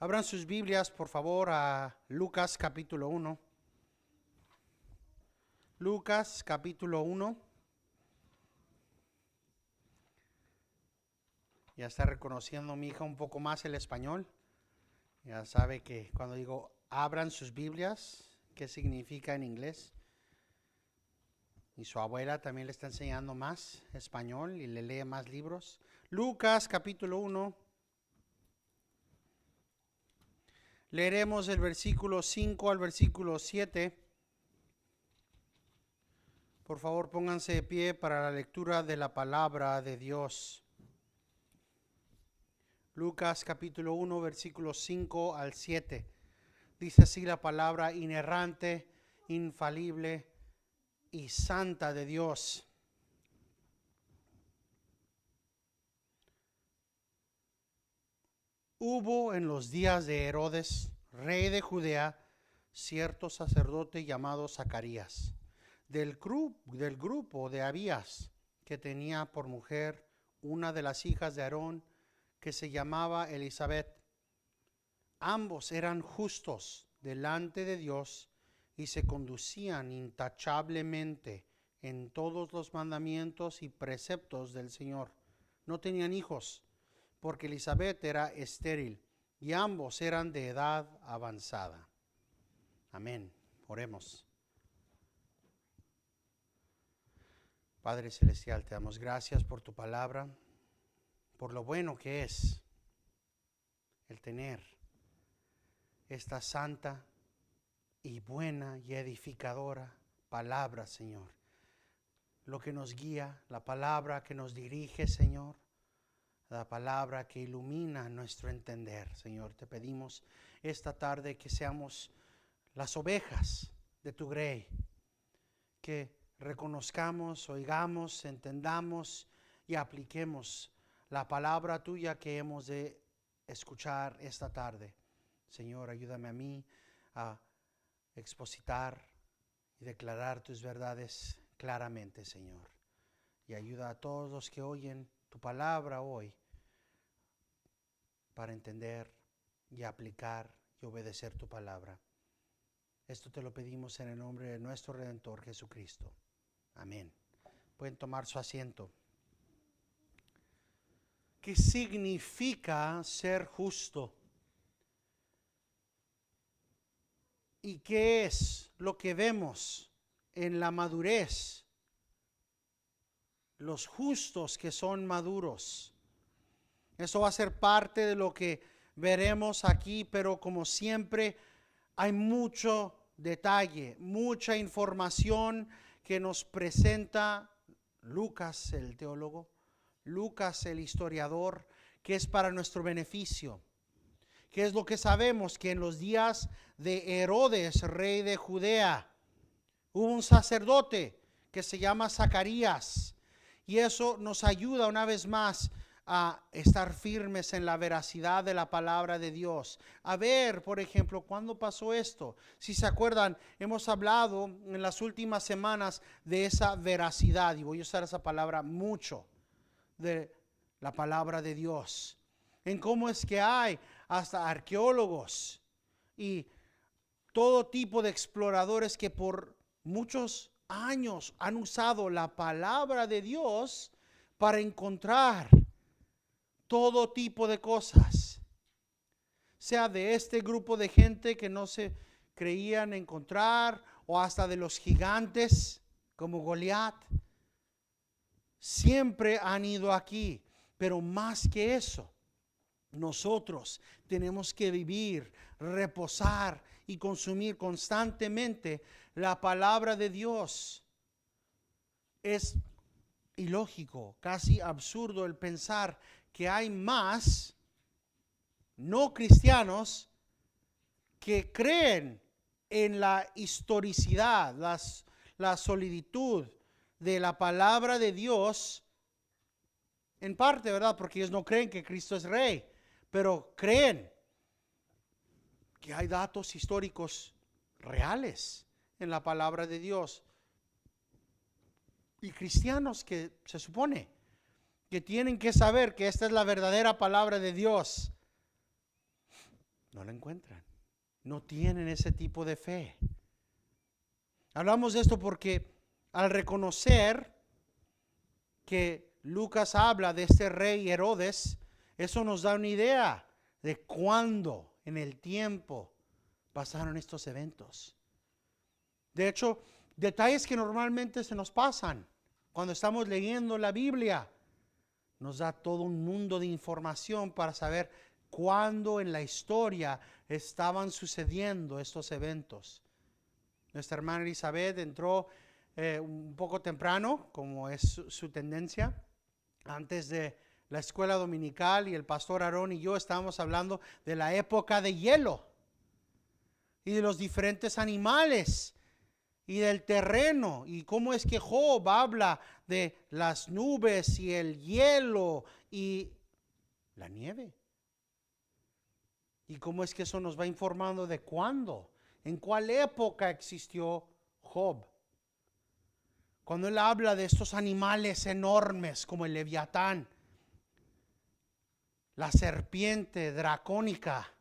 Abran sus Biblias, por favor, a Lucas capítulo 1. Lucas capítulo 1. Ya está reconociendo mi hija un poco más el español. Ya sabe que cuando digo abran sus Biblias, ¿qué significa en inglés? Y su abuela también le está enseñando más español y le lee más libros. Lucas capítulo 1. Leeremos el versículo 5 al versículo 7. Por favor, pónganse de pie para la lectura de la palabra de Dios. Lucas capítulo 1, versículos 5 al 7. Dice así la palabra inerrante, infalible y santa de Dios. Hubo en los días de Herodes, rey de Judea, cierto sacerdote llamado Zacarías, del grupo de Abías, que tenía por mujer una de las hijas de Aarón, que se llamaba Elizabeth. Ambos eran justos delante de Dios y se conducían intachablemente en todos los mandamientos y preceptos del Señor. No tenían hijos, porque Elizabeth era estéril y ambos eran de edad avanzada. Amén. Oremos. Padre Celestial, te damos gracias por tu palabra, por lo bueno que es el tener esta santa y buena y edificadora palabra, Señor. Lo que nos guía, la palabra que nos dirige, Señor, la palabra que ilumina nuestro entender, Señor. Te pedimos esta tarde que seamos las ovejas de tu grey, que reconozcamos, oigamos, entendamos y apliquemos la palabra tuya que hemos de escuchar esta tarde. Señor, ayúdame a mí a expositar y declarar tus verdades claramente, Señor. Y ayuda a todos los que oyen tu palabra hoy para entender y aplicar y obedecer tu palabra. Esto te lo pedimos en el nombre de nuestro Redentor Jesucristo. Amén. Pueden tomar su asiento. ¿Qué significa ser justo? ¿Y qué es lo que vemos en la madurez? Los justos que son maduros. Eso va a ser parte de lo que veremos aquí, pero como siempre hay mucho detalle, mucha información que nos presenta Lucas el teólogo, Lucas el historiador, que es para nuestro beneficio. ¿Qué es lo que sabemos? Que en los días de Herodes, rey de Judea, hubo un sacerdote que se llama Zacarías. Y eso nos ayuda una vez más a estar firmes en la veracidad de la palabra de Dios. A ver, por ejemplo, ¿cuándo pasó esto? Si se acuerdan, hemos hablado en las últimas semanas de esa veracidad, y voy a usar esa palabra mucho, de la palabra de Dios. En cómo es que hay hasta arqueólogos y todo tipo de exploradores que por muchos años han usado la palabra de Dios para encontrar todo tipo de cosas, sea de este grupo de gente que no se creían encontrar o hasta de los gigantes como Goliat. Siempre han ido aquí, pero más que eso, nosotros tenemos que vivir, reposar y consumir constantemente la palabra de Dios. Es ilógico, casi absurdo el pensar que hay más no cristianos que creen en la historicidad, la soliditud de la palabra de Dios, en parte, ¿verdad? Porque ellos no creen que Cristo es rey, pero creen que hay datos históricos reales en la palabra de Dios. Y cristianos que se supone que tienen que saber que esta es la verdadera palabra de Dios, No la encuentran. No tienen ese tipo de fe. Hablamos de esto porque al reconocer que Lucas habla de este rey Herodes, eso nos da una idea de cuándo en el tiempo pasaron estos eventos. De hecho, detalles que normalmente se nos pasan cuando estamos leyendo la Biblia, nos da todo un mundo de información para saber cuándo en la historia estaban sucediendo estos eventos. Nuestra hermana Elizabeth entró un poco temprano, como es su tendencia, antes de la escuela dominical, y el pastor Aarón y yo estábamos hablando de la época de hielo y de los diferentes animales y del terreno, y cómo es que Job habla de las nubes y el hielo y la nieve. Y cómo es que eso nos va informando de cuándo, en cuál época existió Job. Cuando él habla de estos animales enormes como el Leviatán, la serpiente dracónica,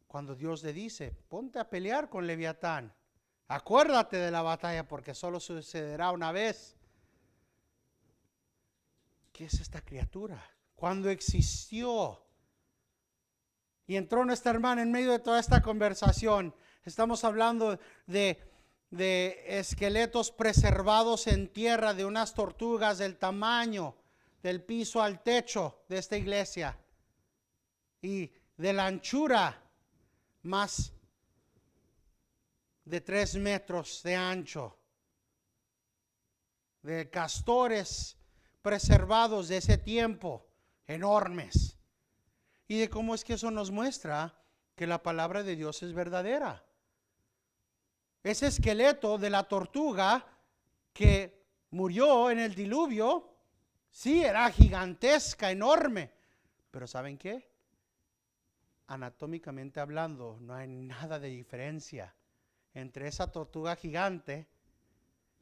cuando Dios le dice, ponte a pelear con Leviatán, acuérdate de la batalla porque solo sucederá una vez. ¿Qué es esta criatura? ¿Cuándo existió? Y entró nuestra hermana en medio de toda esta conversación. Estamos hablando de esqueletos preservados en tierra de unas tortugas del tamaño del piso al techo de esta iglesia y de la anchura más de 3 metros de ancho, de castores preservados de ese tiempo, enormes, y de cómo es que eso nos muestra que la palabra de Dios es verdadera. Ese esqueleto de la tortuga que murió en el diluvio, sí, era gigantesca, enorme, pero ¿saben qué? Anatómicamente hablando, no hay nada de diferencia entre esa tortuga gigante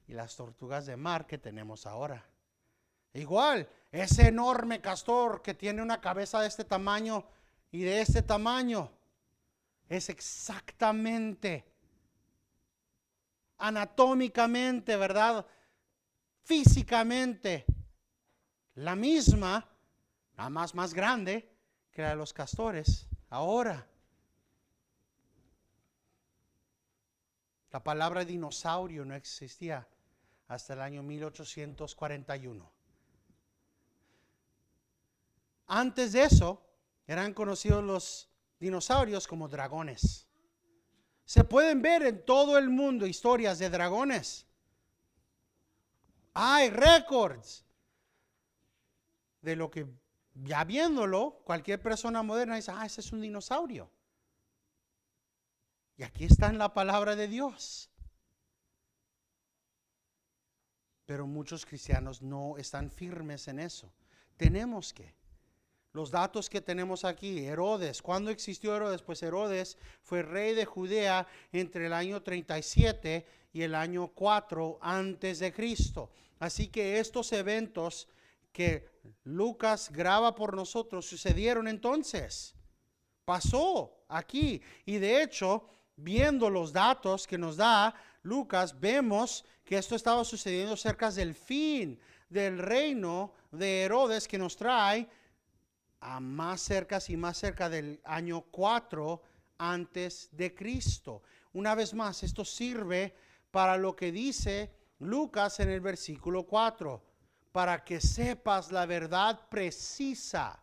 y las tortugas de mar que tenemos ahora. Igual, ese enorme castor que tiene una cabeza de este tamaño y de este tamaño, es exactamente, anatómicamente, ¿verdad? Físicamente, la misma, nada más grande que la de los castores. Ahora, la palabra dinosaurio no existía hasta el año 1841. Antes de eso, eran conocidos los dinosaurios como dragones. Se pueden ver en todo el mundo historias de dragones. Hay récords de lo que, ya viéndolo, cualquier persona moderna dice, ese es un dinosaurio. Y aquí está en la palabra de Dios. Pero muchos cristianos no están firmes en eso. Tenemos que. Los datos que tenemos aquí, Herodes, ¿cuándo existió Herodes? Pues Herodes fue rey de Judea entre el año 37 y el año 4 antes de Cristo. Así que estos eventos que Lucas graba por nosotros sucedieron entonces. Pasó aquí. Y de hecho, viendo los datos que nos da Lucas, vemos que esto estaba sucediendo cerca del fin del reino de Herodes, que nos trae a más cerca y más cerca del año 4 antes de Cristo. Una vez más, esto sirve para lo que dice Lucas en el versículo 4, para que sepas la verdad precisa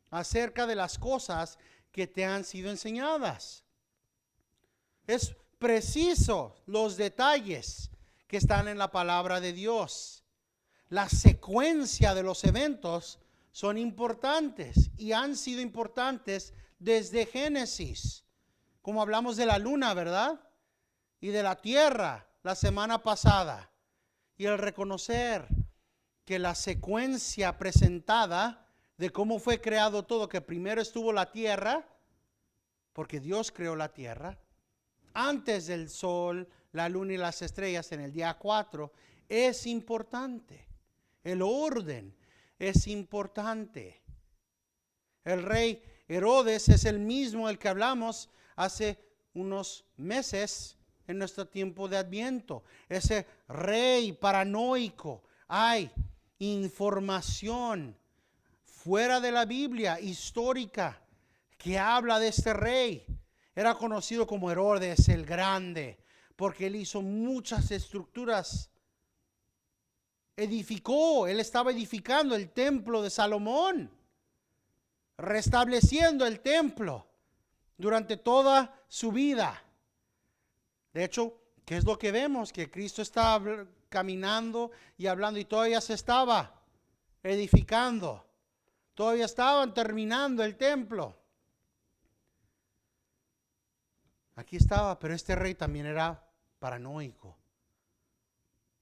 acerca de las cosas que te han sido enseñadas. Es preciso los detalles que están en la palabra de Dios. La secuencia de los eventos son importantes y han sido importantes desde Génesis. Como hablamos de la luna, ¿verdad? Y de la tierra la semana pasada. Y el reconocer que la secuencia presentada de cómo fue creado todo, que primero estuvo la tierra, porque Dios creó la tierra, antes del sol, la luna y las estrellas en el día 4, es importante. El orden es importante. El rey Herodes es el mismo el que hablamos hace unos meses en nuestro tiempo de Adviento. Ese rey paranoico. Hay información fuera de la Biblia histórica que habla de este rey. Era conocido como Herodes el Grande porque él hizo muchas estructuras. Él estaba edificando el templo de Salomón, restableciendo el templo durante toda su vida. De hecho, ¿qué es lo que vemos? Que Cristo estaba caminando y hablando y todavía se estaba edificando. Todavía estaban terminando el templo. Aquí estaba, pero este rey también era paranoico.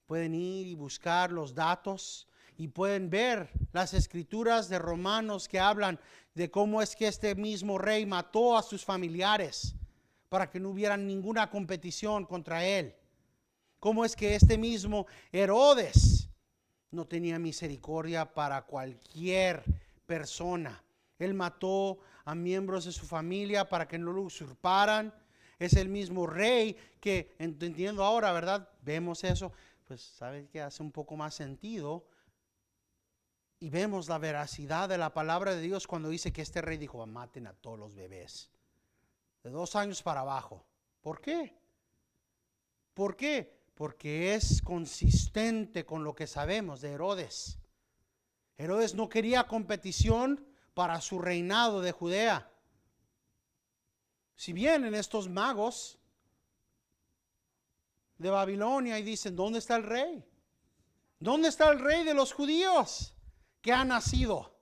Pueden ir y buscar los datos y pueden ver las escrituras de Romanos que hablan de cómo es que este mismo rey mató a sus familiares para que no hubiera ninguna competición contra él. Cómo es que este mismo Herodes no tenía misericordia para cualquier persona. Él mató a miembros de su familia para que no lo usurparan. Es el mismo rey que, entendiendo ahora, ¿verdad? Vemos eso, pues sabe que hace un poco más sentido. Y vemos la veracidad de la palabra de Dios cuando dice que este rey dijo: maten a todos los bebés de 2 años para abajo. ¿Por qué? ¿Por qué? Porque es consistente con lo que sabemos de Herodes. Herodes no quería competición para su reinado de Judea. Si vienen estos magos de Babilonia y dicen: ¿dónde está el rey? ¿Dónde está el rey de los judíos que ha nacido?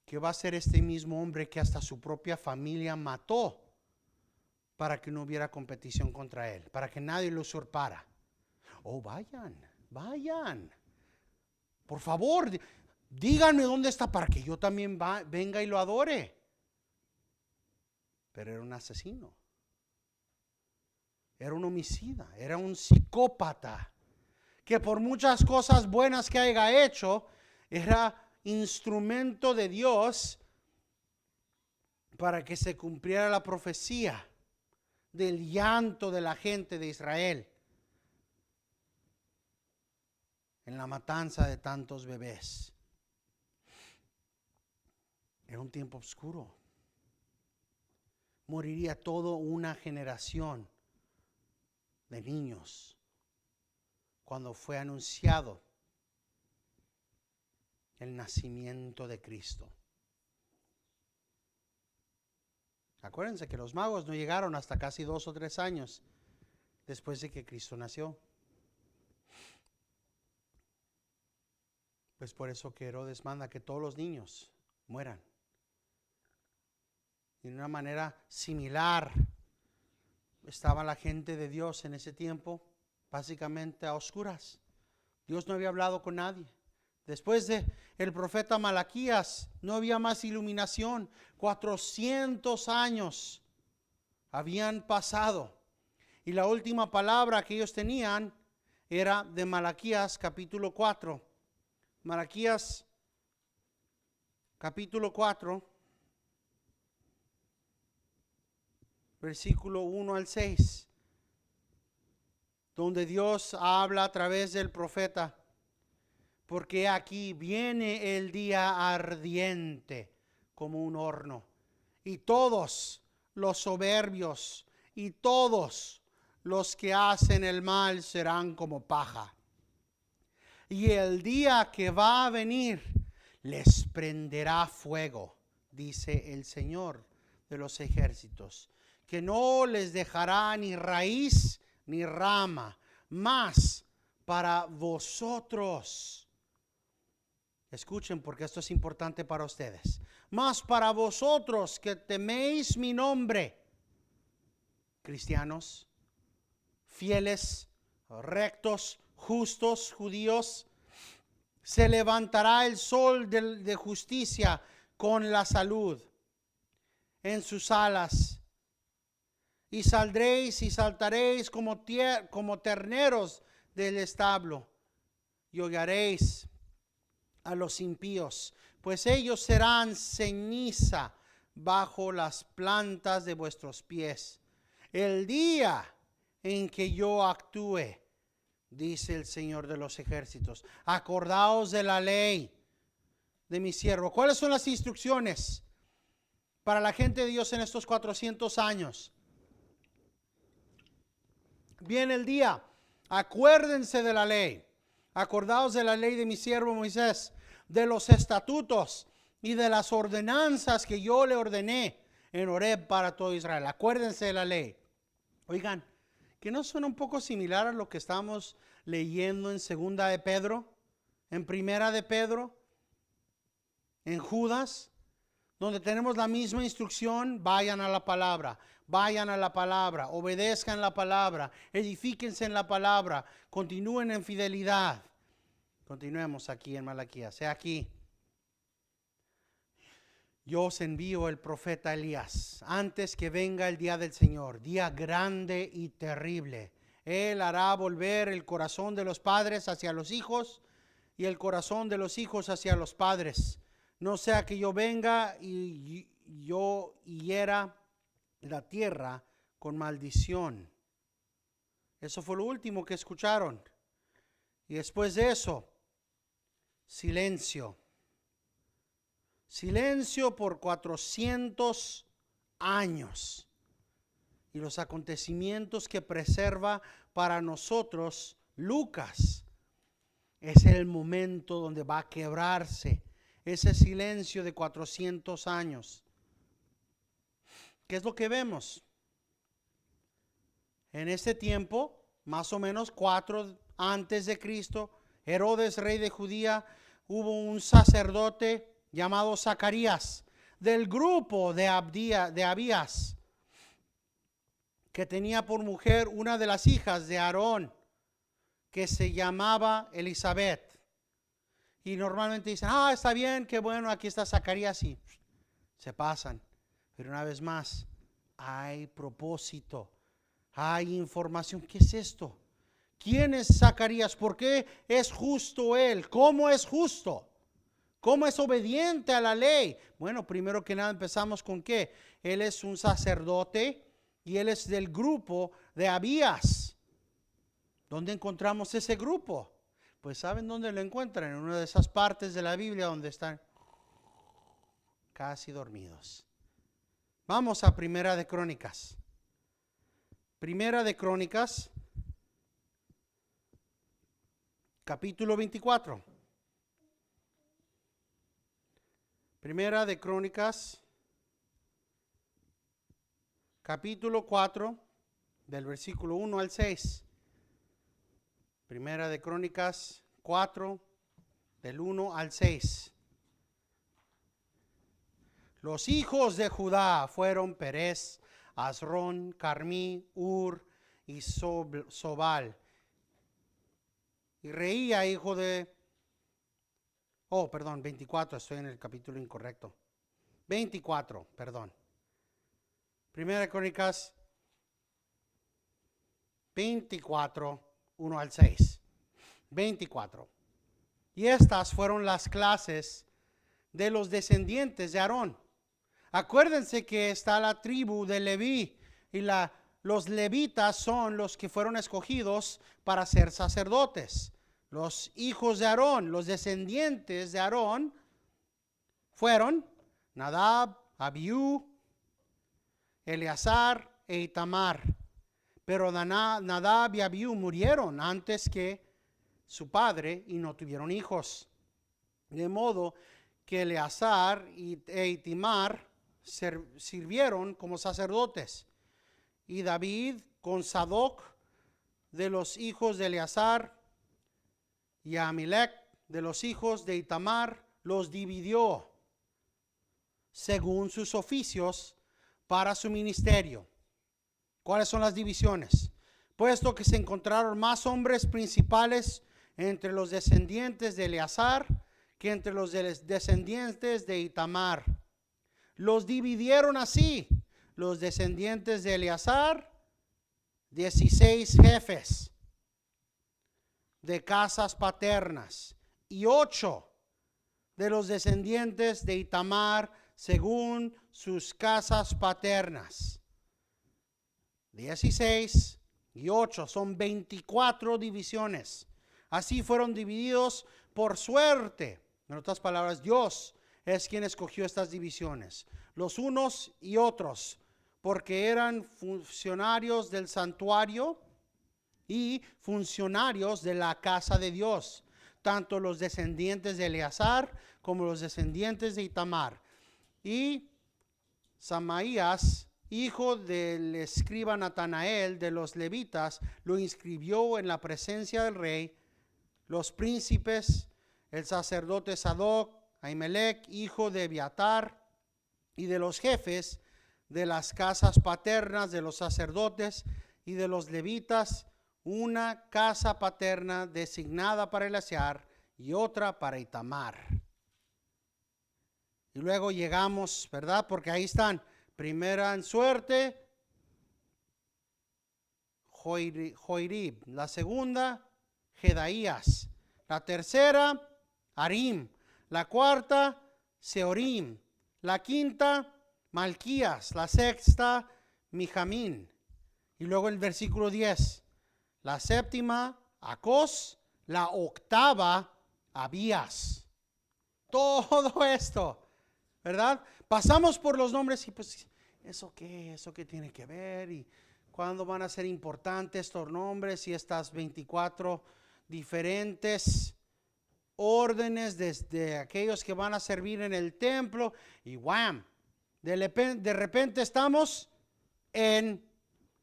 Que va a ser este mismo hombre que hasta su propia familia mató para que no hubiera competición contra él, para que nadie lo usurpara. Oh, vayan. Por favor, díganme dónde está para que yo también venga y lo adore. Pero era un asesino. Era un homicida, era un psicópata, que por muchas cosas buenas que haya hecho, era instrumento de Dios para que se cumpliera la profecía del llanto de la gente de Israel en la matanza de tantos bebés. Era un tiempo oscuro. Moriría toda una generación de niños cuando fue anunciado el nacimiento de Cristo. Acuérdense que los magos no llegaron hasta casi 2 o 3 años después de que Cristo nació. Pues por eso que Herodes manda que todos los niños mueran. Y de una manera similar estaba la gente de Dios en ese tiempo, básicamente a oscuras. Dios no había hablado con nadie. Después de el profeta Malaquías no había más iluminación. 400 años habían pasado y la última palabra que ellos tenían era de Malaquías capítulo 4. Malaquías capítulo 4, versículo 1 al 6, donde Dios habla a través del profeta. Porque aquí viene el día ardiente como un horno, y todos los soberbios y todos los que hacen el mal serán como paja. Y el día que va a venir les prenderá fuego, dice el Señor de los ejércitos, que no les dejará ni raíz ni rama, mas para vosotros. Escuchen, porque esto es importante para ustedes. Mas para vosotros que teméis mi nombre, cristianos, fieles, rectos, justos, judíos, se levantará el sol de justicia con la salud en sus alas. Y saldréis y saltaréis como terneros del establo, y hollaréis a los impíos, pues ellos serán ceniza bajo las plantas de vuestros pies. El día en que yo actúe, dice el Señor de los ejércitos, acordaos de la ley de mi siervo. ¿Cuáles son las instrucciones para la gente de Dios en estos 400 años? Viene el día, acuérdense de la ley, acordaos de la ley de mi siervo Moisés, de los estatutos y de las ordenanzas que yo le ordené en Horeb para todo Israel. Acuérdense de la ley. Oigan, ¿que no suena un poco similar a lo que estamos leyendo en Segunda de Pedro, en Primera de Pedro, en Judas, donde tenemos la misma instrucción? Vayan a la palabra, obedezcan la palabra, edifíquense en la palabra, continúen en fidelidad. Continuemos aquí en Malaquías. He aquí, yo os envío el profeta Elías antes que venga el día del Señor, día grande y terrible. Él hará volver el corazón de los padres hacia los hijos y el corazón de los hijos hacia los padres. No sea que yo venga y yo hiera la tierra con maldición. Eso fue lo último que escucharon. Y después de eso, silencio. Silencio por 400 años. Y los acontecimientos que preserva para nosotros Lucas, es el momento donde va a quebrarse ese silencio de 400 años. ¿Qué es lo que vemos? En este tiempo, más o menos 4 antes de Cristo, Herodes, rey de Judía, hubo un sacerdote llamado Zacarías, del grupo de Abías, que tenía por mujer una de las hijas de Aarón, que se llamaba Elizabeth. Y normalmente dicen, está bien, qué bueno, aquí está Zacarías, y se pasan. Pero una vez más, hay propósito, hay información. ¿Qué es esto? ¿Quién es Zacarías? ¿Por qué es justo él? ¿Cómo es justo? ¿Cómo es obediente a la ley? Bueno, primero que nada empezamos con que él es un sacerdote y él es del grupo de Abías. ¿Dónde encontramos ese grupo? Pues ¿saben dónde lo encuentran? En una de esas partes de la Biblia donde están casi dormidos. Vamos a Primera de Crónicas. Primera de Crónicas, capítulo 24. Primera de Crónicas, capítulo 4, del versículo 1 al 6. Primera de Crónicas 4, del 1 al 6. Los hijos de Judá fueron Perez, Asrón, Carmí, Ur y Sobal. Y Reía, hijo de... 24, estoy en el capítulo incorrecto. 24, perdón. Primera de Crónicas 24, 1 al 6. 24. Y estas fueron las clases de los descendientes de Aarón. Acuérdense que está la tribu de Leví y los levitas son los que fueron escogidos para ser sacerdotes. Los hijos de Aarón, los descendientes de Aarón fueron Nadab, Abiú, Eleazar e Itamar. Pero Nadab y Abiú murieron antes que su padre y no tuvieron hijos. De modo que Eleazar e Itamar sirvieron como sacerdotes. Y David con Sadoc de los hijos de Eleazar y Ahimelech de los hijos de Itamar los dividió según sus oficios para su ministerio. ¿Cuáles son las divisiones? Puesto que se encontraron más hombres principales entre los descendientes de Eleazar que entre los descendientes de Itamar. Los dividieron así: los descendientes de Eleazar, 16 jefes de casas paternas, y 8 de los descendientes de Itamar según sus casas paternas. 16 y 8 son 24 divisiones. Así fueron divididos por suerte. En otras palabras, Dios es quien escogió estas divisiones, los unos y otros, porque eran funcionarios del santuario y funcionarios de la casa de Dios, tanto los descendientes de Eleazar como los descendientes de Itamar. Y Samaías, hijo del escriba Natanael de los levitas, lo inscribió en la presencia del rey, los príncipes, el sacerdote Sadoc, Ahimelech, hijo de Abiatar, y de los jefes de las casas paternas de los sacerdotes y de los levitas, una casa paterna designada para Eleazar y otra para Itamar. Y luego llegamos, ¿verdad? Porque ahí están, primera en suerte, Joirib, la segunda, Jedaías, la tercera, Harim, la cuarta, Seorim, la quinta, Malquías, la sexta, Mijamín. Y luego el versículo 10, la séptima, Acos, la octava, Abías. Todo esto, ¿verdad? Pasamos por los nombres y pues, ¿eso qué tiene que ver? ¿Y cuándo van a ser importantes estos nombres y estas 24 diferentes órdenes desde aquellos que van a servir en el templo? Y ¡wham! De repente estamos en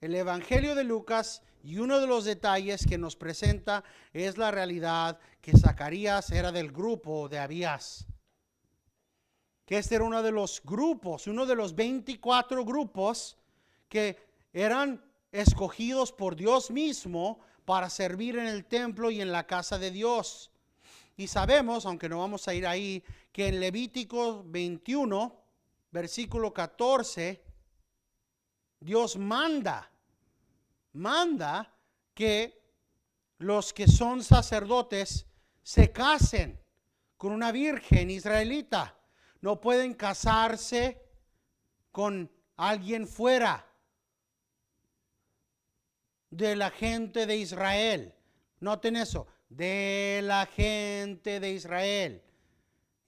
el Evangelio de Lucas y uno de los detalles que nos presenta es la realidad que Zacarías era del grupo de Abías. Que este era uno de los grupos, uno de los 24 grupos que eran escogidos por Dios mismo para servir en el templo y en la casa de Dios. Y sabemos, aunque no vamos a ir ahí, que en Levítico 21, versículo 14, Dios manda que los que son sacerdotes se casen con una virgen israelita. No pueden casarse con alguien fuera de la gente de Israel. Noten eso, de la gente de Israel.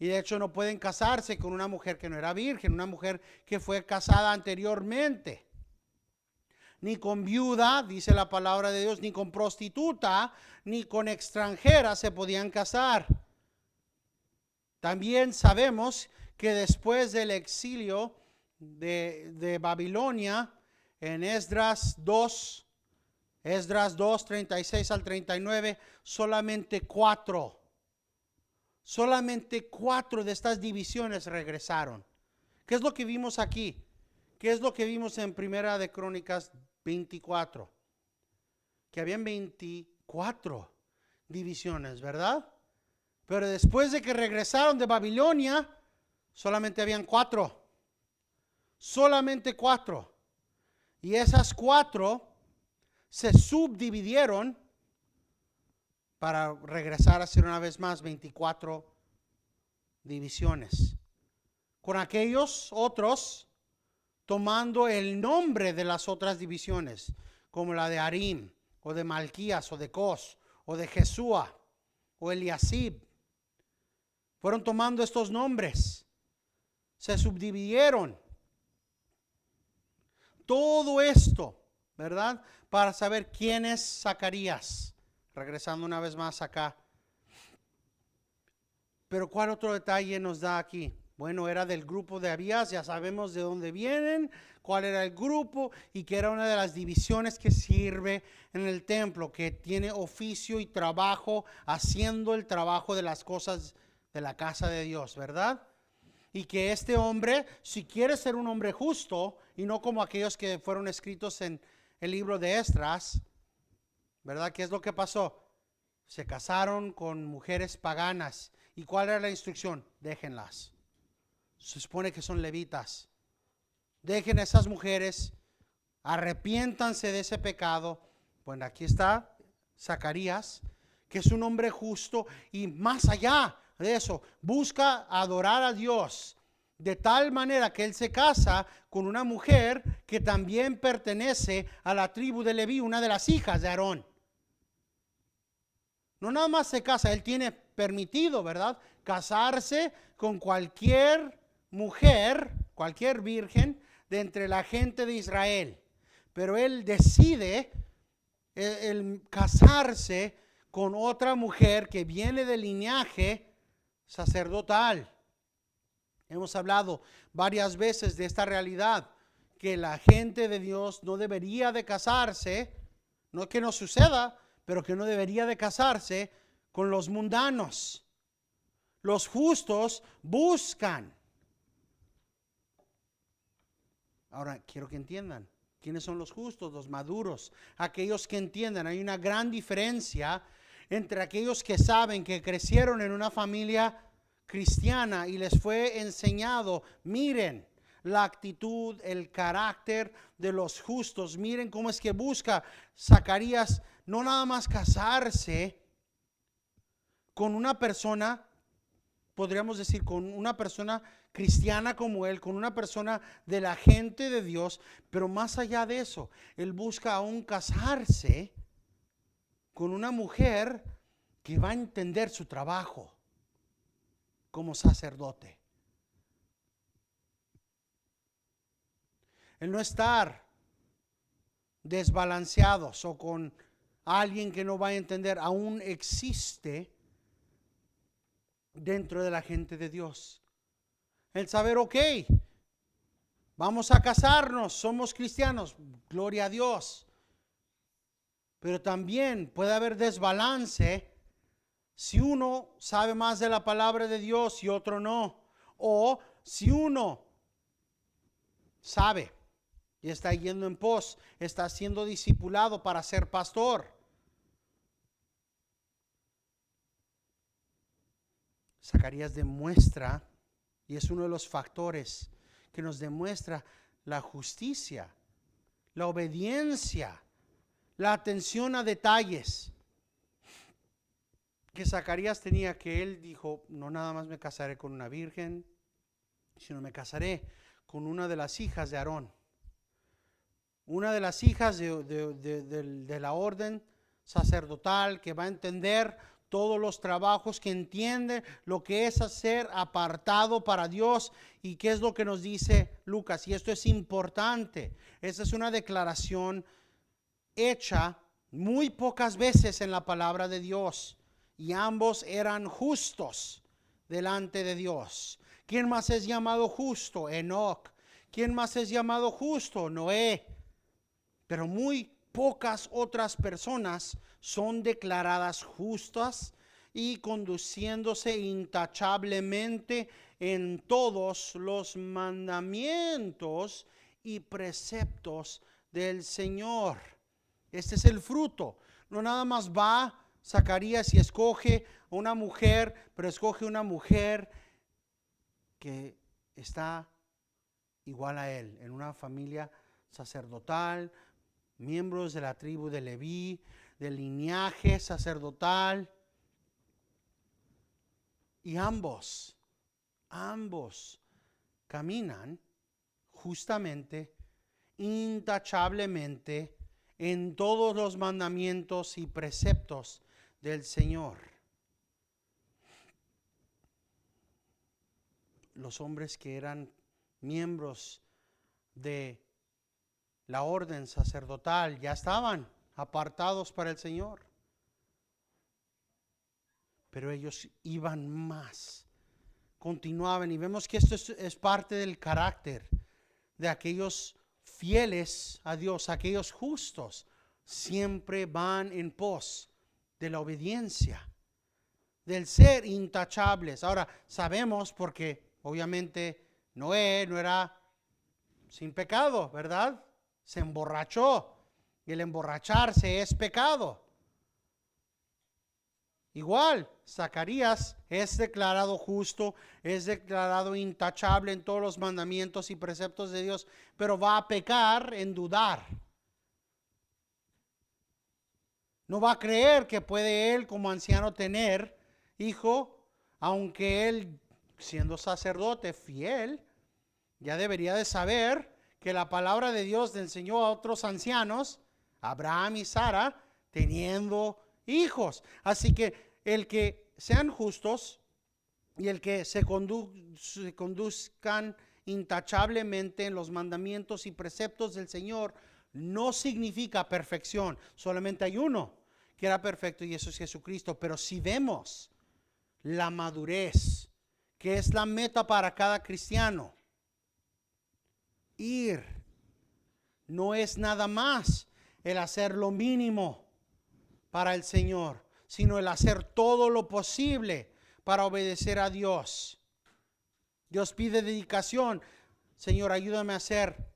Y de hecho no pueden casarse con una mujer que no era virgen, una mujer que fue casada anteriormente. Ni con viuda, dice la palabra de Dios, ni con prostituta, ni con extranjera se podían casar. También sabemos que después del exilio de Babilonia, en Esdras 2, 36 al 39, solamente cuatro de estas divisiones regresaron. ¿Qué es lo que vimos aquí? ¿Qué es lo que vimos en Primera de Crónicas 24? Que habían 24 divisiones, ¿verdad? Pero después de que regresaron de Babilonia, solamente habían 4. Solamente 4. Y esas 4 se subdividieron para regresar a ser una vez más 24 divisiones. Con aquellos otros tomando el nombre de las otras divisiones, como la de Harim, o de Malquías, o de Cos, o de Jesúa, o Eliasib. Fueron tomando estos nombres, se subdividieron. Todo esto, ¿verdad? Para saber quién es Zacarías. Regresando una vez más acá. Pero ¿cuál otro detalle nos da aquí? Bueno, era del grupo de Abías, ya sabemos de dónde vienen, cuál era el grupo y que era una de las divisiones que sirve en el templo, que tiene oficio y trabajo haciendo el trabajo de las cosas de la casa de Dios, ¿verdad? Y que este hombre, si quiere ser un hombre justo y no como aquellos que fueron escritos en el libro de Esdras, ¿verdad? ¿Qué es lo que pasó? Se casaron con mujeres paganas. ¿Y cuál era la instrucción? Déjenlas. Se supone que son levitas. Dejen a esas mujeres, arrepiéntanse de ese pecado. Bueno, aquí está Zacarías, que es un hombre justo y más allá, de eso. Busca adorar a Dios de tal manera que él se casa con una mujer que también pertenece a la tribu de Leví, una de las hijas de Aarón. No nada más se casa, él tiene permitido, ¿verdad?, casarse con cualquier mujer, cualquier virgen de entre la gente de Israel. Pero él decide el casarse con otra mujer que viene del linaje sacerdotal. Hemos hablado varias veces de esta realidad, que la gente de Dios no debería de casarse, no que no suceda, pero que no debería de casarse con los mundanos. Los justos buscan. Ahora, quiero que entiendan, ¿quiénes son los justos? Los maduros, aquellos que entiendan. Hay una gran diferencia entre aquellos que saben que crecieron en una familia cristiana y les fue enseñado, miren la actitud, el carácter de los justos, miren cómo es que busca Zacarías no nada más casarse con una persona, podríamos decir, con una persona cristiana como él, con una persona de la gente de Dios, pero más allá de eso, él busca aún casarse con una mujer que va a entender su trabajo como sacerdote. El no estar desbalanceados o con alguien que no va a entender, aún existe dentro de la gente de Dios. El saber, ok, vamos a casarnos, somos cristianos, gloria a Dios. Pero también puede haber desbalance si uno sabe más de la palabra de Dios y otro no. O si uno sabe y está yendo en pos, está siendo discipulado para ser pastor. Zacarías demuestra, y es uno de los factores que nos demuestra la justicia, la obediencia, la atención a detalles que Zacarías tenía, que él dijo, no nada más me casaré con una virgen, sino me casaré con una de las hijas de Aarón, una de las hijas de la orden sacerdotal, que va a entender todos los trabajos, que entiende lo que es hacer apartado para Dios. Y qué es lo que nos dice Lucas, y esto es importante, esta es una declaración hecha muy pocas veces en la palabra de Dios, y ambos eran justos delante de Dios. ¿Quién más es llamado justo? Enoc. ¿Quién más es llamado justo? Noé. Pero muy pocas otras personas son declaradas justas y conduciéndose intachablemente en todos los mandamientos y preceptos del Señor. Este es el fruto. No nada más va Zacarías y escoge una mujer, pero escoge una mujer que está igual a él, en una familia sacerdotal, miembros de la tribu de Leví, del linaje sacerdotal. Y ambos caminan justamente, intachablemente, en todos los mandamientos y preceptos del Señor. Los hombres que eran miembros de la orden sacerdotal ya estaban apartados para el Señor, pero ellos iban más, continuaban, y vemos que esto es parte del carácter de aquellos fieles a Dios, aquellos justos, siempre van en pos de la obediencia, del ser intachables. Ahora sabemos, porque obviamente Noé no era sin pecado, ¿verdad? Se emborrachó, y el emborracharse es pecado. Igual, Zacarías es declarado justo, es declarado intachable en todos los mandamientos y preceptos de Dios, pero va a pecar en dudar. No va a creer que puede él como anciano tener hijo, aunque él, siendo sacerdote fiel, ya debería de saber que la palabra de Dios le enseñó a otros ancianos, Abraham y Sara, teniendo hijos. Así que el que sean justos y el que se conduzcan intachablemente en los mandamientos y preceptos del Señor no significa perfección. Solamente hay uno que era perfecto y eso es Jesucristo. Pero si vemos la madurez, que es la meta para cada cristiano, ir no es nada más el hacer lo mínimo para el Señor, sino el hacer todo lo posible para obedecer a Dios. Dios pide dedicación. Señor, ayúdame a ser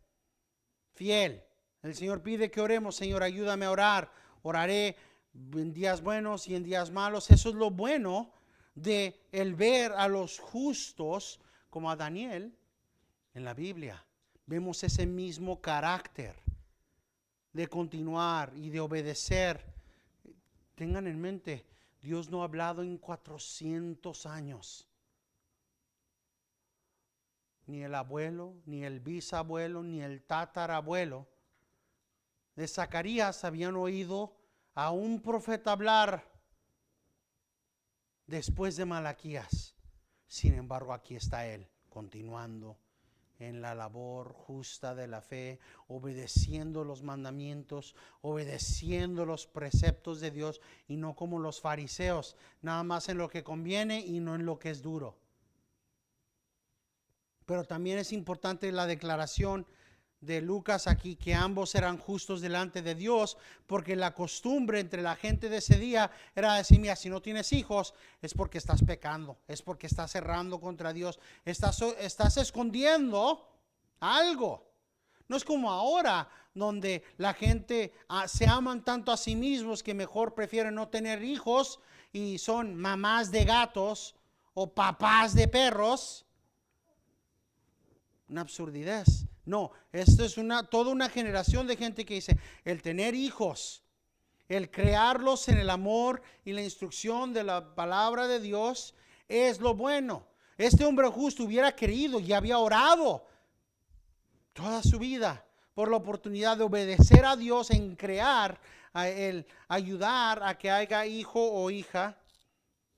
fiel. El Señor pide que oremos. Señor, ayúdame a orar. Oraré en días buenos y en días malos. Eso es lo bueno de el ver a los justos como a Daniel en la Biblia. Vemos ese mismo carácter de continuar y de obedecer. Tengan en mente, Dios no ha hablado en 400 años. Ni el abuelo, ni el bisabuelo, ni el tatarabuelo de Zacarías habían oído a un profeta hablar después de Malaquías. Sin embargo, aquí está él, continuando en la labor justa de la fe, obedeciendo los mandamientos, obedeciendo los preceptos de Dios, y no como los fariseos, nada más en lo que conviene y no en lo que es duro. Pero también es importante la declaración de Lucas aquí, que ambos eran justos delante de Dios, porque la costumbre entre la gente de ese día era decir: mira, si no tienes hijos es porque estás pecando, es porque estás errando contra Dios, estás escondiendo algo. No es como ahora, donde la gente se aman tanto a sí mismos que mejor prefieren no tener hijos y son mamás de gatos o papás de perros. Una absurdidad. No, esto es toda una generación de gente que dice: el tener hijos, el crearlos en el amor y la instrucción de la palabra de Dios es lo bueno. Este hombre justo hubiera querido y había orado toda su vida por la oportunidad de obedecer a Dios en crear, ayudar a que haya hijo o hija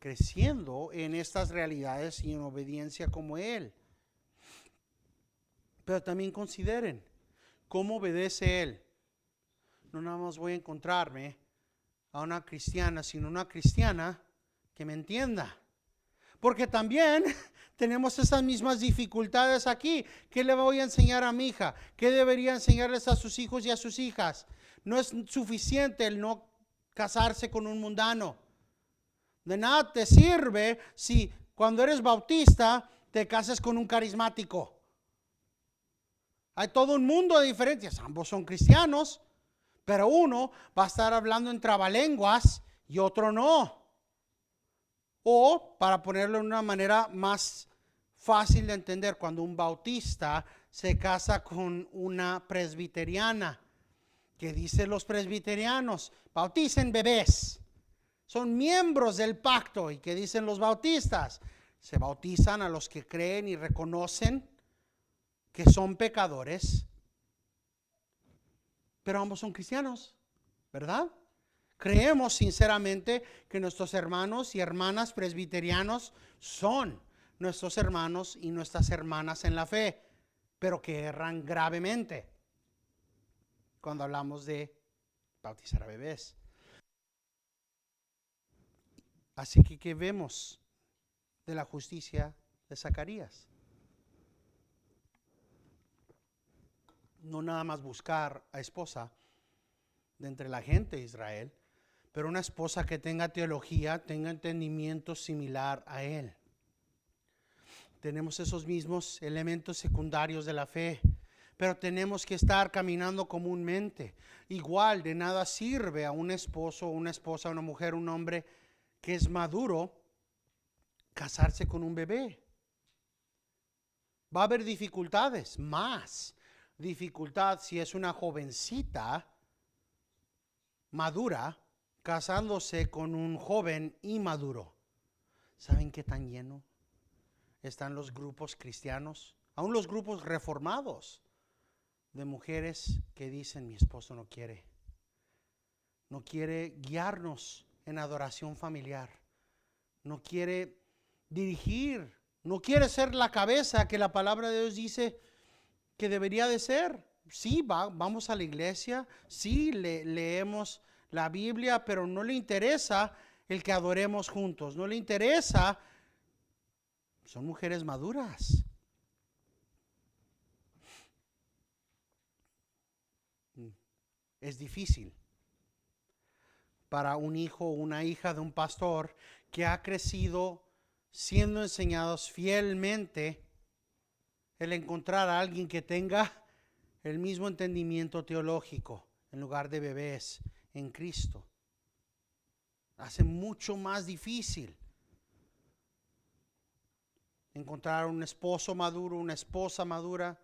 creciendo en estas realidades y en obediencia como él. Pero también consideren cómo obedece él. No nada más voy a encontrarme a una cristiana, sino una cristiana que me entienda. Porque también tenemos esas mismas dificultades aquí. ¿Qué le voy a enseñar a mi hija? ¿Qué debería enseñarles a sus hijos y a sus hijas? No es suficiente el no casarse con un mundano. De nada te sirve si cuando eres bautista te casas con un carismático. Hay todo un mundo de diferencias. Ambos son cristianos, pero uno va a estar hablando en trabalenguas y otro no. O, para ponerlo de una manera más fácil de entender, cuando un bautista se casa con una presbiteriana, que dicen los presbiterianos: bauticen bebés. Son miembros del pacto. ¿Y qué dicen los bautistas? Se bautizan a los que creen y reconocen que son pecadores, pero ambos son cristianos, ¿verdad? Creemos sinceramente que nuestros hermanos y hermanas presbiterianos son nuestros hermanos y nuestras hermanas en la fe, pero que erran gravemente cuando hablamos de bautizar a bebés. Así que, ¿qué vemos de la justicia de Zacarías? No nada más buscar a esposa de entre la gente de Israel, pero una esposa que tenga teología, tenga entendimiento similar a él. Tenemos esos mismos elementos secundarios de la fe, pero tenemos que estar caminando comúnmente. Igual, de nada sirve a un esposo, una esposa, una mujer, un hombre que es maduro casarse con un bebé. Va a haber dificultades, más dificultad si es una jovencita madura casándose con un joven inmaduro. ¿Saben qué tan lleno están los grupos cristianos? Aún los grupos reformados de mujeres que dicen: mi esposo no quiere guiarnos en adoración familiar, no quiere dirigir, no quiere ser la cabeza que la palabra de Dios dice que debería de ser. Sí, vamos a la iglesia, sí, leemos la Biblia, pero no le interesa el que adoremos juntos, no le interesa. Son mujeres maduras. Es difícil para un hijo o una hija de un pastor que ha crecido siendo enseñados fielmente, el encontrar a alguien que tenga el mismo entendimiento teológico en lugar de bebés en Cristo. Hace mucho más difícil encontrar un esposo maduro, una esposa madura.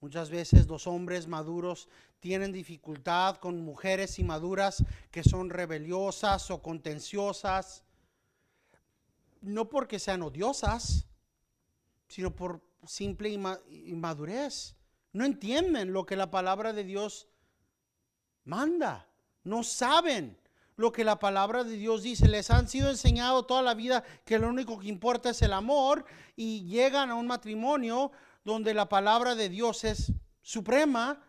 Muchas veces los hombres maduros tienen dificultad con mujeres inmaduras que son rebeliosas o contenciosas, no porque sean odiosas, sino por simple inmadurez. No entienden lo que la palabra de Dios manda, no saben lo que la palabra de Dios dice. Les han sido enseñado toda la vida que lo único que importa es el amor, y llegan a un matrimonio donde la palabra de Dios es suprema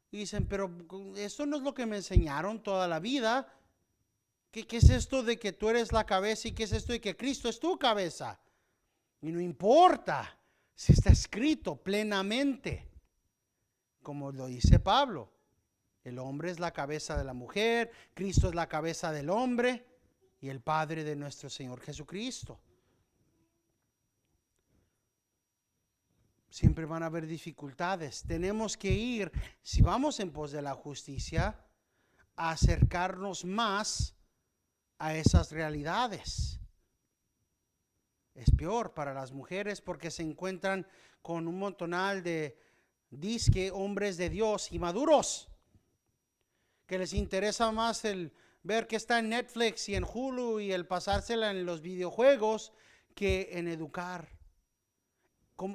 y dicen: pero esto no es lo que me enseñaron toda la vida. ¿Qué es esto de que tú eres la cabeza y qué es esto de que Cristo es tu cabeza? Y no importa si está escrito plenamente, como lo dice Pablo. El hombre es la cabeza de la mujer, Cristo es la cabeza del hombre y el Padre de nuestro Señor Jesucristo. Siempre van a haber dificultades. Tenemos que ir, si vamos en pos de la justicia, a acercarnos más a esas realidades. Es peor para las mujeres porque se encuentran con un montonal de disque hombres de Dios inmaduros, que les interesa más el ver que está en Netflix y en Hulu y el pasársela en los videojuegos que en educar.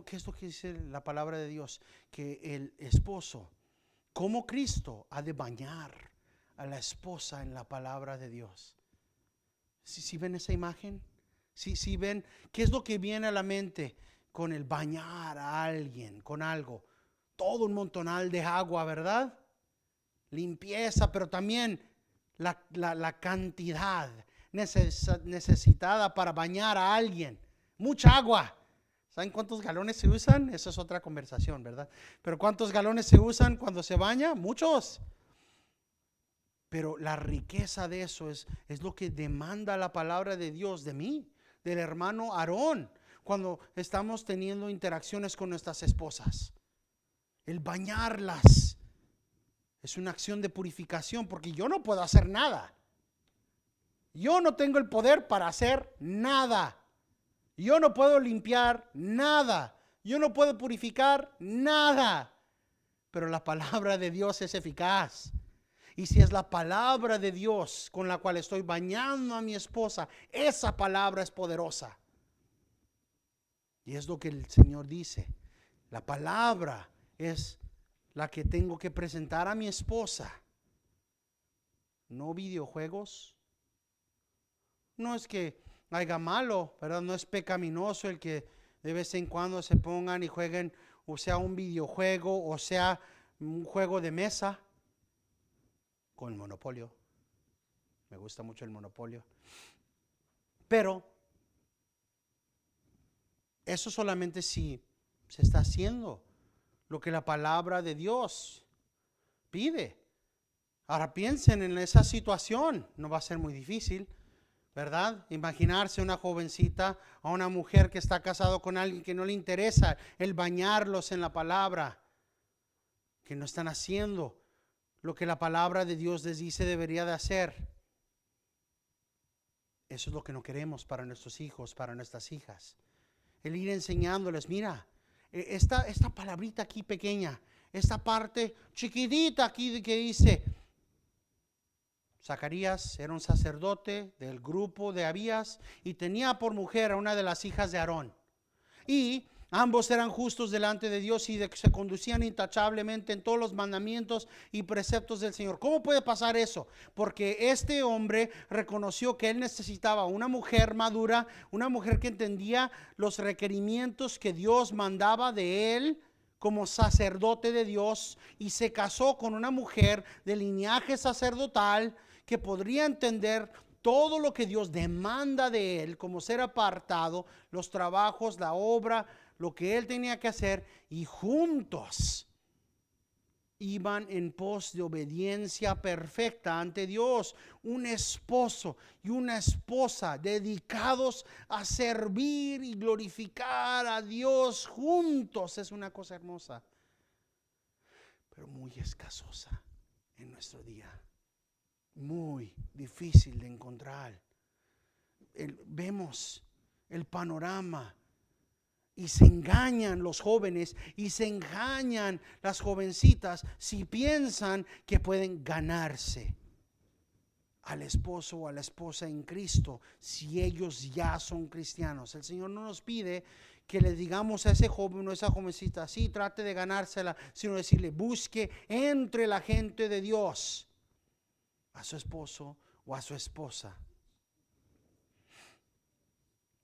¿Qué es lo que dice la palabra de Dios? Que el esposo, como Cristo, ha de bañar a la esposa en la palabra de Dios. ¿Sí ven esa imagen? ¿Sí ven qué es lo que viene a la mente con el bañar a alguien con algo? Todo un montonal de agua, ¿verdad? Limpieza, pero también la cantidad necesitada para bañar a alguien. Mucha agua. ¿Saben cuántos galones se usan? Esa es otra conversación, ¿verdad? Pero ¿cuántos galones se usan cuando se baña? Muchos. Pero la riqueza de eso es lo que demanda la palabra de Dios de mí, del hermano Aarón, cuando estamos teniendo interacciones con nuestras esposas. El bañarlas es una acción de purificación, porque yo no puedo hacer nada. Yo no tengo el poder para hacer nada. Yo no puedo limpiar nada. Yo no puedo purificar nada. Pero la palabra de Dios es eficaz. Y si es la palabra de Dios con la cual estoy bañando a mi esposa, esa palabra es poderosa. Y es lo que el Señor dice. La palabra es la que tengo que presentar a mi esposa. No videojuegos. No es que haya malo, ¿verdad? No es pecaminoso el que de vez en cuando se pongan y jueguen, o sea un videojuego, o sea un juego de mesa. Con el Monopolio. Me gusta mucho el Monopolio. Pero eso solamente si se está haciendo lo que la palabra de Dios pide. Ahora piensen en esa situación. No va a ser muy difícil, ¿verdad? Imaginarse una jovencita o una mujer que está casado con alguien que no le interesa el bañarlos en la palabra, que no están haciendo lo que la palabra de Dios les dice debería de hacer. Eso es lo que no queremos para nuestros hijos, para nuestras hijas. El ir enseñándoles: mira, esta palabrita aquí pequeña, esta parte chiquitita aquí que dice, Zacarías era un sacerdote del grupo de Abías y tenía por mujer a una de las hijas de Aarón. Y ambos eran justos delante de Dios y se conducían intachablemente en todos los mandamientos y preceptos del Señor. ¿Cómo puede pasar eso? Porque este hombre reconoció que él necesitaba una mujer madura, una mujer que entendía los requerimientos que Dios mandaba de él como sacerdote de Dios, y se casó con una mujer de linaje sacerdotal que podría entender todo lo que Dios demanda de él como ser apartado, los trabajos, la obra, lo que él tenía que hacer, y juntos iban en pos de obediencia perfecta ante Dios. Un esposo y una esposa dedicados a servir y glorificar a Dios juntos es una cosa hermosa, pero muy escasosa en nuestro día. Muy difícil de encontrar. Vemos el panorama y se engañan los jóvenes y se engañan las jovencitas si piensan que pueden ganarse al esposo o a la esposa en Cristo si ellos ya son cristianos. El Señor no nos pide que le digamos a ese joven o esa jovencita, sí, trate de ganársela, sino decirle, busque entre la gente de Dios a su esposo o a su esposa.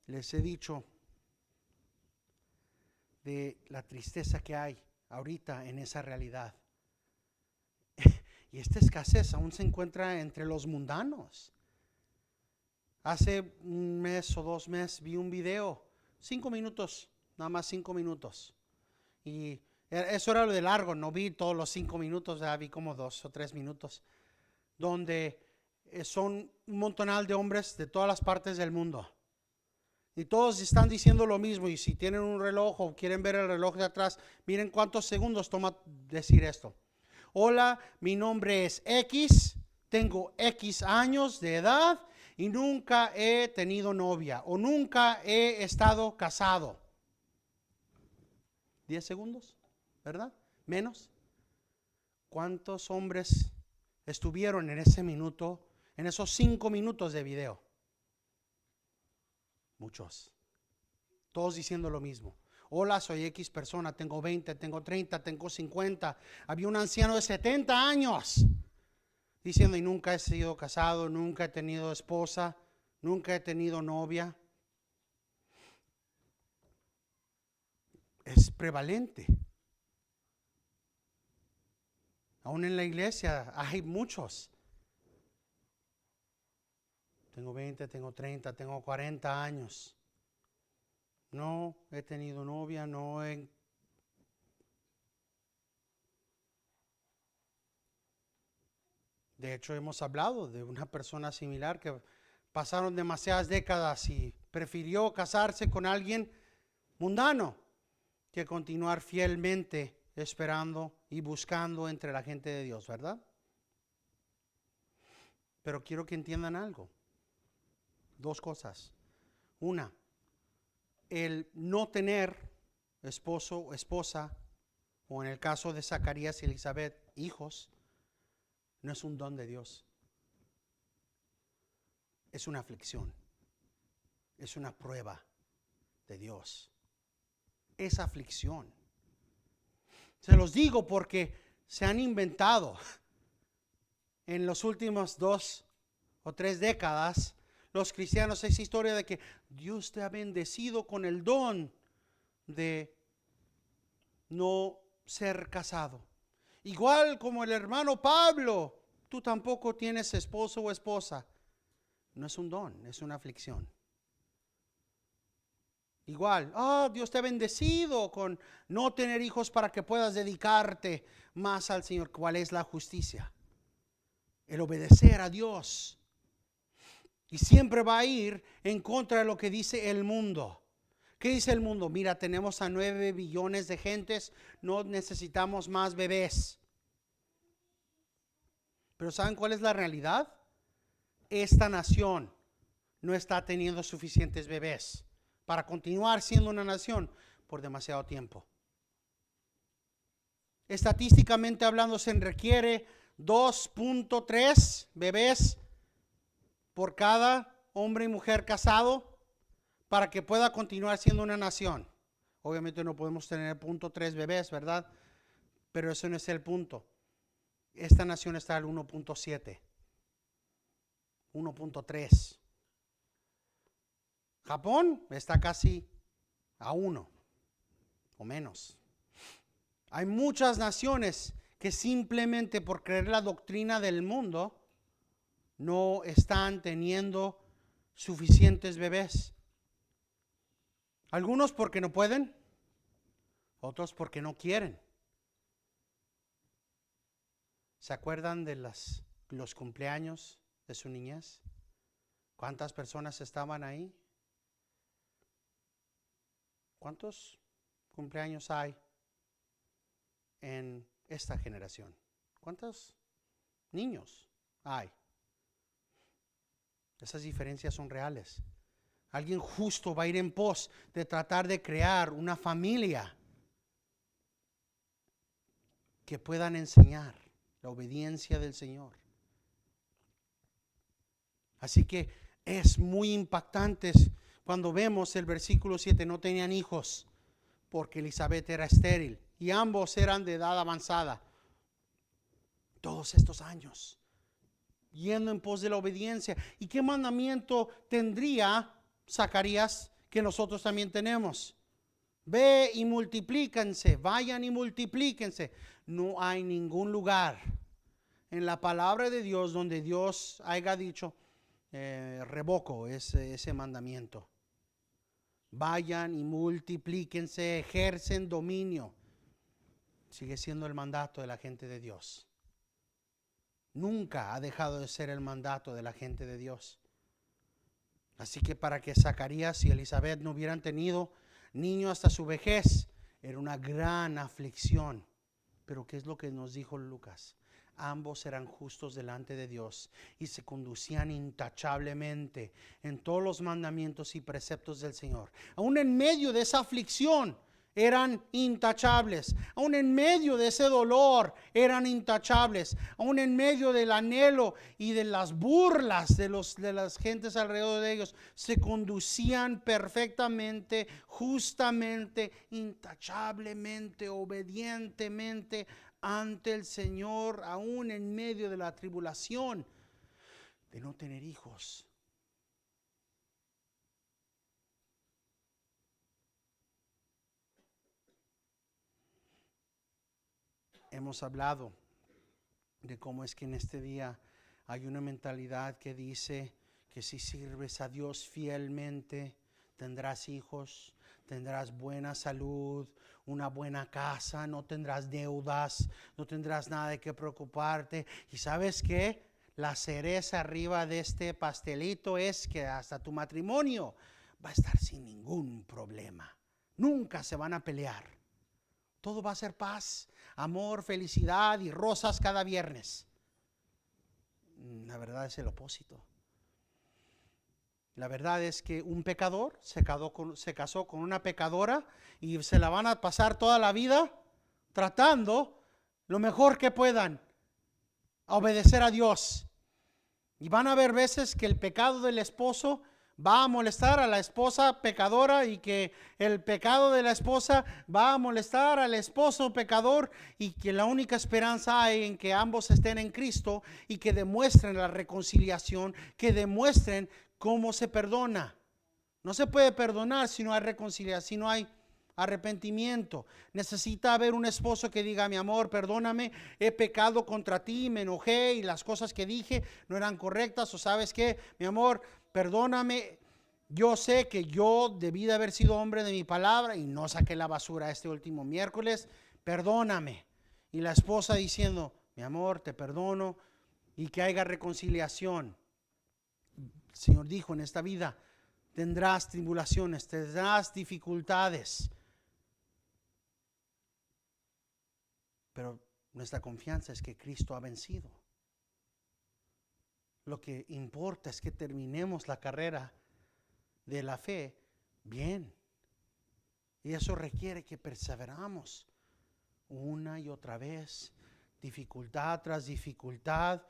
Les he dicho de la tristeza que hay ahorita en esa realidad. Y esta escasez aún se encuentra entre los mundanos. Hace un mes o 2 meses vi un video, 5 minutos, nada más 5 minutos. Y eso era lo de largo, no vi todos los 5 minutos, ya vi como 2 o 3 minutos. Donde son un montonal de hombres de todas las partes del mundo. Y todos están diciendo lo mismo. Y si tienen un reloj o quieren ver el reloj de atrás, miren cuántos segundos toma decir esto. Hola, mi nombre es X, tengo X años de edad y nunca he tenido novia o nunca he estado casado. 10 segundos, ¿verdad? Menos. ¿Cuántos hombres estuvieron en ese minuto, en esos 5 minutos de video? Muchos. Todos diciendo lo mismo. Hola, soy X persona, tengo 20, tengo 30, tengo 50. Había un anciano de 70 años diciendo, y nunca he sido casado, nunca he tenido esposa, nunca he tenido novia. Es prevalente. Aún en la iglesia hay muchos. Tengo 20, tengo 30, tengo 40 años. No he tenido novia, De hecho, hemos hablado de una persona similar que pasaron demasiadas décadas y prefirió casarse con alguien mundano que continuar fielmente esperando y buscando entre la gente de Dios, ¿verdad? Pero quiero que entiendan algo. 2 cosas. Una, el no tener esposo o esposa, o en el caso de Zacarías y Elizabeth, hijos, no es un don de Dios. Es una aflicción. Es una prueba de Dios. Es aflicción. Se los digo porque se han inventado en los últimos 2 o 3 décadas los cristianos esa historia de que Dios te ha bendecido con el don de no ser casado. Igual como el hermano Pablo, tú tampoco tienes esposo o esposa. No es un don, es una aflicción. Igual, Dios te ha bendecido con no tener hijos para que puedas dedicarte más al Señor. ¿Cuál es la justicia? El obedecer a Dios. Y siempre va a ir en contra de lo que dice el mundo. ¿Qué dice el mundo? Mira, tenemos a 9 billones de gentes, no necesitamos más bebés. Pero ¿saben cuál es la realidad? Esta nación no está teniendo suficientes bebés para continuar siendo una nación por demasiado tiempo. Estadísticamente hablando, se requiere 2.3 bebés por cada hombre y mujer casado para que pueda continuar siendo una nación. Obviamente no podemos tener 0.3 bebés, ¿verdad? Pero eso no es el punto. Esta nación está al 1.7, 1.3. Japón está casi a 1 o menos. Hay muchas naciones que simplemente por creer la doctrina del mundo no están teniendo suficientes bebés. Algunos porque no pueden, otros porque no quieren. ¿Se acuerdan de los cumpleaños de su niñez? ¿Cuántas personas estaban ahí? ¿Cuántos cumpleaños hay en esta generación? ¿Cuántos niños hay? Esas diferencias son reales. Alguien justo va a ir en pos de tratar de crear una familia que puedan enseñar la obediencia del Señor. Así que es muy impactante cuando vemos el versículo 7, no tenían hijos porque Elizabeth era estéril y ambos eran de edad avanzada. Todos estos años, yendo en pos de la obediencia. ¿Y qué mandamiento tendría Zacarías que nosotros también tenemos? Ve y multiplíquense, vayan y multiplíquense. No hay ningún lugar en la palabra de Dios donde Dios haya dicho, revoco ese mandamiento. Vayan y multiplíquense, ejercen dominio. Sigue siendo el mandato de la gente de Dios. Nunca ha dejado de ser el mandato de la gente de Dios. Así que para que Zacarías y Elizabeth no hubieran tenido niño hasta su vejez, era una gran aflicción. Pero ¿qué es lo que nos dijo Lucas? Ambos eran justos delante de Dios y se conducían intachablemente en todos los mandamientos y preceptos del Señor. Aún en medio de esa aflicción eran intachables. Aún en medio de ese dolor eran intachables. Aún en medio del anhelo y de las burlas de las gentes alrededor de ellos, se conducían perfectamente, justamente, intachablemente, obedientemente ante el Señor, aún en medio de la tribulación de no tener hijos. Hemos hablado de cómo es que en este día hay una mentalidad que dice que si sirves a Dios fielmente, tendrás hijos, tendrás buena salud, una buena casa, no tendrás deudas, no tendrás nada de qué preocuparte. ¿Y sabes qué? La cereza arriba de este pastelito es que hasta tu matrimonio va a estar sin ningún problema. Nunca se van a pelear. Todo va a ser paz, amor, felicidad y rosas cada viernes. La verdad es el opósito. La verdad es que un pecador se casó con una pecadora y se la van a pasar toda la vida tratando lo mejor que puedan a obedecer a Dios. Y van a haber veces que el pecado del esposo va a molestar a la esposa pecadora y que el pecado de la esposa va a molestar al esposo pecador, y que la única esperanza hay en que ambos estén en Cristo y que demuestren la reconciliación, que demuestren cómo se perdona. No se puede perdonar si no hay reconciliación, si no hay arrepentimiento. Necesita haber un esposo que diga: mi amor, perdóname, he pecado contra ti, me enojé y las cosas que dije no eran correctas, o sabes qué, mi amor, perdóname, yo sé que yo debí de haber sido hombre de mi palabra y no saqué la basura este último miércoles, perdóname. Y la esposa diciendo: mi amor, te perdono, y que haya reconciliación. El Señor dijo: en esta vida tendrás tribulaciones, tendrás dificultades, pero nuestra confianza es que Cristo ha vencido. Lo que importa es que terminemos la carrera de la fe bien. Y eso requiere que perseveramos una y otra vez, dificultad tras dificultad.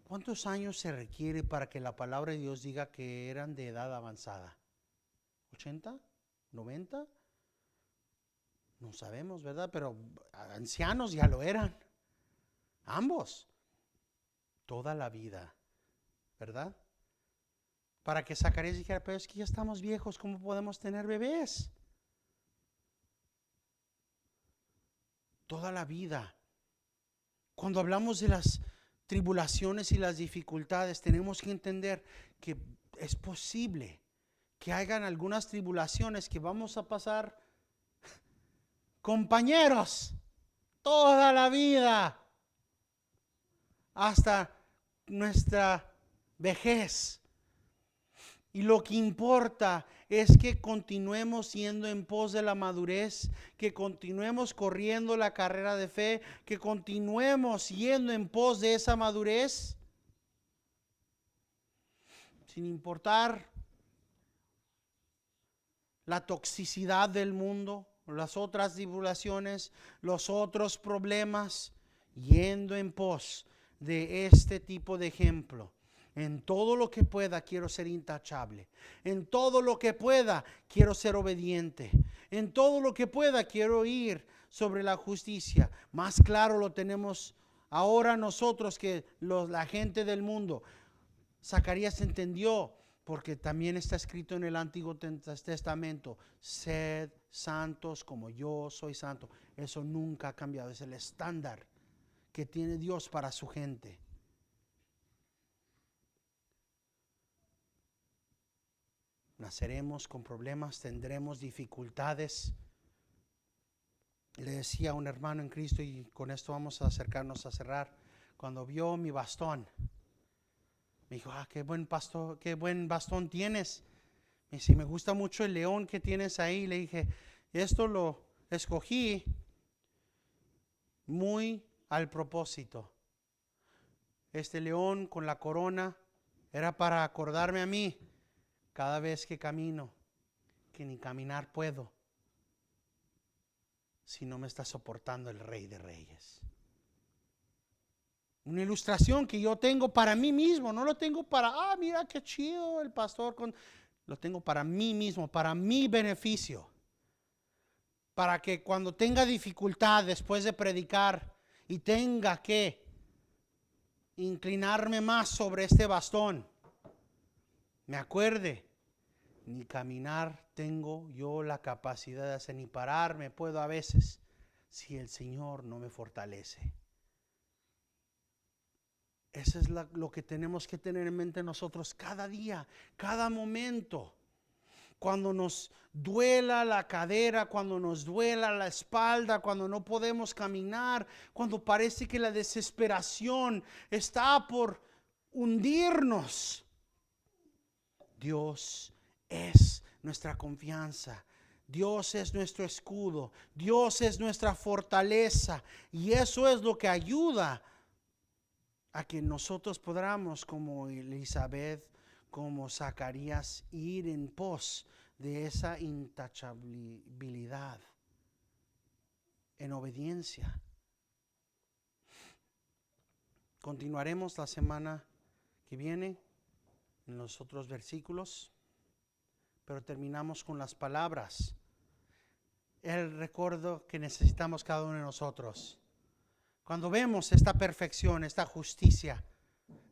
¿Cuántos años se requiere para que la palabra de Dios diga que eran de edad avanzada? ¿80? ¿90? No sabemos, ¿verdad? Pero ancianos ya lo eran. Ambos. Toda la vida, ¿verdad? Para que Zacarías dijera, pero es que ya estamos viejos, ¿cómo podemos tener bebés? Toda la vida. Cuando hablamos de las tribulaciones y las dificultades, tenemos que entender que es posible que hayan algunas tribulaciones que vamos a pasar compañeros toda la vida hasta nuestra vejez. Y lo que importa es que continuemos yendo en pos de la madurez, que continuemos corriendo la carrera de fe, que continuemos yendo en pos de esa madurez, sin importar la toxicidad del mundo, las otras tribulaciones, los otros problemas, yendo en pos de este tipo de ejemplo. En todo lo que pueda quiero ser intachable. En todo lo que pueda quiero ser obediente. En todo lo que pueda quiero ir sobre la justicia. Más claro lo tenemos ahora nosotros que la gente del mundo. Zacarías entendió, porque también está escrito en el Antiguo Testamento, sed santos como yo soy santo. Eso nunca ha cambiado, es el estándar que tiene Dios para su gente. Naceremos con problemas, tendremos dificultades. Le decía a un hermano en Cristo, y con esto vamos a acercarnos a cerrar, cuando vio mi bastón, me dijo, qué buen pastor, qué buen bastón tienes. Me dice, me gusta mucho el león que tienes ahí. Le dije, esto lo escogí muy al propósito. Este león con la corona era para acordarme a mí cada vez que camino, que ni caminar puedo si no me está soportando el Rey de Reyes. Una ilustración que yo tengo para mí mismo, no lo tengo para, mira qué chido el pastor, lo tengo para mí mismo, para mi beneficio. Para que cuando tenga dificultad después de predicar y tenga que inclinarme más sobre este bastón, me acuerde, ni caminar tengo yo la capacidad de hacer, ni pararme puedo a veces, si el Señor no me fortalece. Eso es lo que tenemos que tener en mente nosotros cada día, cada momento. Cuando nos duela la cadera, cuando nos duela la espalda, cuando no podemos caminar, cuando parece que la desesperación está por hundirnos, Dios es nuestra confianza. Dios es nuestro escudo. Dios es nuestra fortaleza. Y eso es lo que ayuda a que nosotros podamos, como Elizabeth, como Zacarías, ir en pos de esa intachabilidad en obediencia. Continuaremos la semana que viene en los otros versículos, pero terminamos con las palabras, el recuerdo que necesitamos cada uno de nosotros. Cuando vemos esta perfección, esta justicia,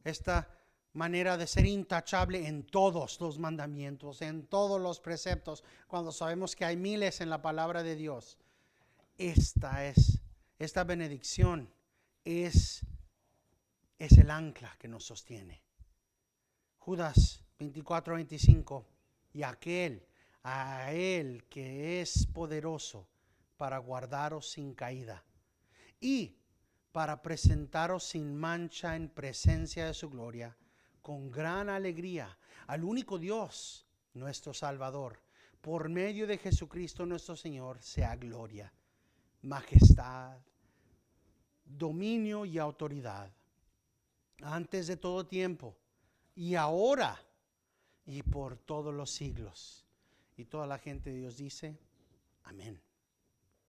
esta manera de ser intachable en todos los mandamientos, en todos los preceptos, cuando sabemos que hay miles en la palabra de Dios, esta bendición es el ancla que nos sostiene. Judas 24:25, y a él que es poderoso para guardaros sin caída y para presentaros sin mancha en presencia de su gloria, con gran alegría, al único Dios, nuestro Salvador, por medio de Jesucristo nuestro Señor, sea gloria, majestad, dominio y autoridad, antes de todo tiempo, y ahora, y por todos los siglos. Y toda la gente de Dios dice, amén.